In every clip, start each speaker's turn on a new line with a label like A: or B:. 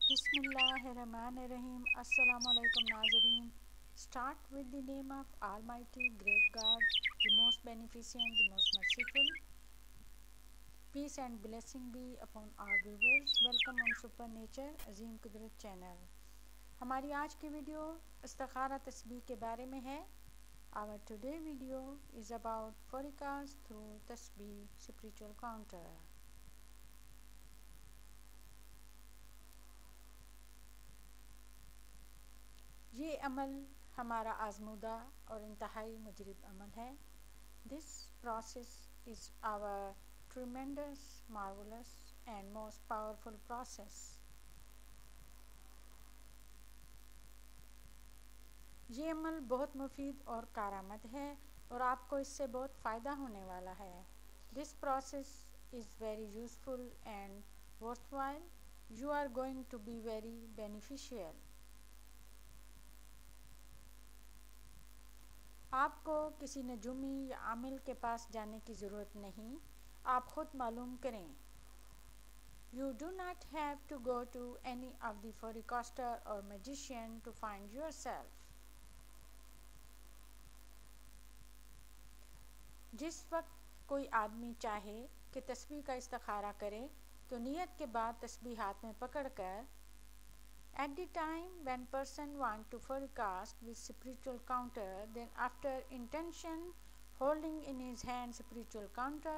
A: Bismillahirrahmanirrahim. Assalamualaikum Nazarin. Start with the name of Almighty, Great God, the most beneficent, the most merciful. Peace and blessing be upon our viewers. Welcome on Super Nature अजीम कुदरत channel. हमारी आज की video इस्तिखारा तस्बीह के बारे में है। Our today video is about forecast through तस्बीह spiritual counter। ये अमल हमारा आजमूदा और इंतहाई मुजरिब अमल है। This process is our tremendous marvellous and most powerful process. ये अमल बहुत मुफीद और कारआमद है और आपको इससे बहुत फ़ायदा होने वाला है। This process is very useful and worthwhile. You are going to be very beneficial. आपको किसी नजूमी या आमिल के पास जाने की ज़रूरत नहीं, आप खुद मालूम करें। You do not have to go to any of the forecaster और magician to find your self. जिस वक्त कोई आदमी चाहे कि तस्बीह का इस्तिखारा करे तो नियत के बाद तस्बीह हाथ में पकड़कर at the time when person want to forecast with spiritual counter, then after intention holding in his hand spiritual counter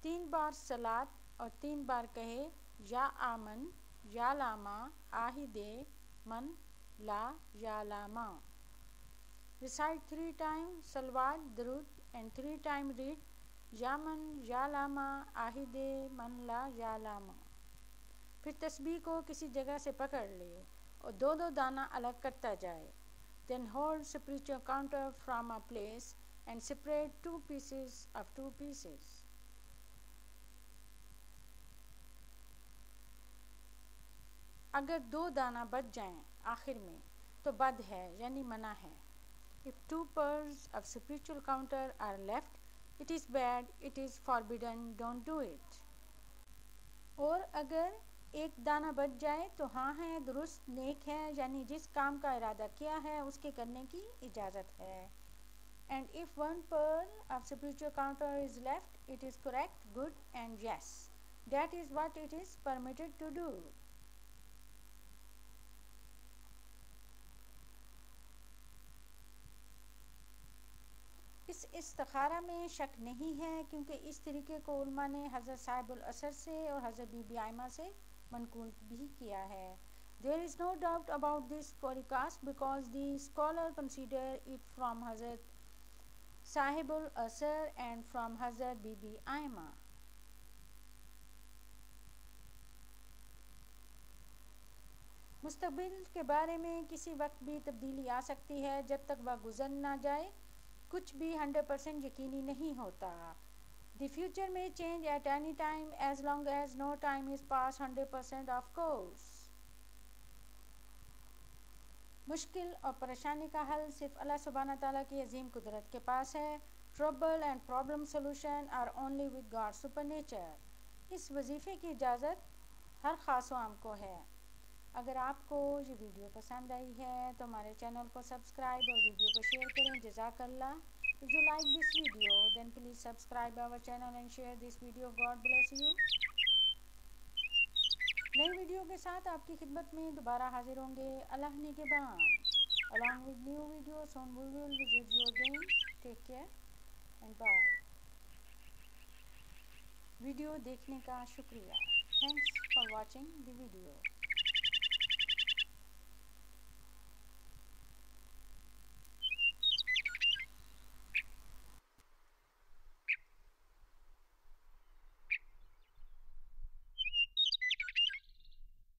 A: 3 बार सलात और 3 बार कहे या आमन या लामा आहिदे मन ला या Lama. Recite 3 times salawat durud and 3 times read या मन या लामा आहिदे मन ला या लामा। फिर तस्बीह को किसी जगह से पकड़ ले और 2-2 दाना अलग करता जाए। Then hold spiritual counter from a place and separate 2 pieces of 2 pieces. अगर 2 दाना बच जाएं आखिर में तो बद है यानी मना है। If 2 pearls of spiritual counter are left, it is bad, it is forbidden, don't do it. और अगर एक दाना बच जाए तो हाँ है, दुरुस्त, नेक है, यानी जिस काम का इरादा किया है उसके करने की इजाज़त है। And if 1 pearl of spiritual counter is left, it is correct, good and yes, that is what it is permitted to do. इस इस्तिखारा में शक नहीं है क्योंकि इस तरीके को उलमा ने हज़रत साहिबुल असर से और हज़रत बीबी आयमा से मनकूल भी किया है। There is no doubt about this forecast because the scholar consider it from Hazrat Sahibul Asar and from Hazrat Bibi Aima. मुस्तकबिल के बारे में किसी वक्त भी तब्दीली आ सकती है, जब तक वह गुजर ना जाए कुछ भी 100% यकीनी नहीं होता। The future may change at any time as long as no time is past 100% of course. मुश्किल और परेशानी का हल सिर्फ अल्लाह सुब्हाना ताला की अजीम कुदरत के पास है। Trouble and problem solution are only with God's super nature. इस वजीफे की इजाज़त हर ख़ास व आम को है। अगर आपको ये वीडियो पसंद आई है तो हमारे चैनल को सब्सक्राइब और वीडियो को शेयर करें। जज़ाकल्लाह। If you like this video, then please subscribe our channel and share this video. God bless you. नई वीडियो के साथ आपकी खिदमत में दोबारा हाजिर होंगे अल्लाह ने के बाद। Along with new videos, soon we will visit you again. Take care and bye. Video देखने का शुक्रिया। Thanks for watching the video.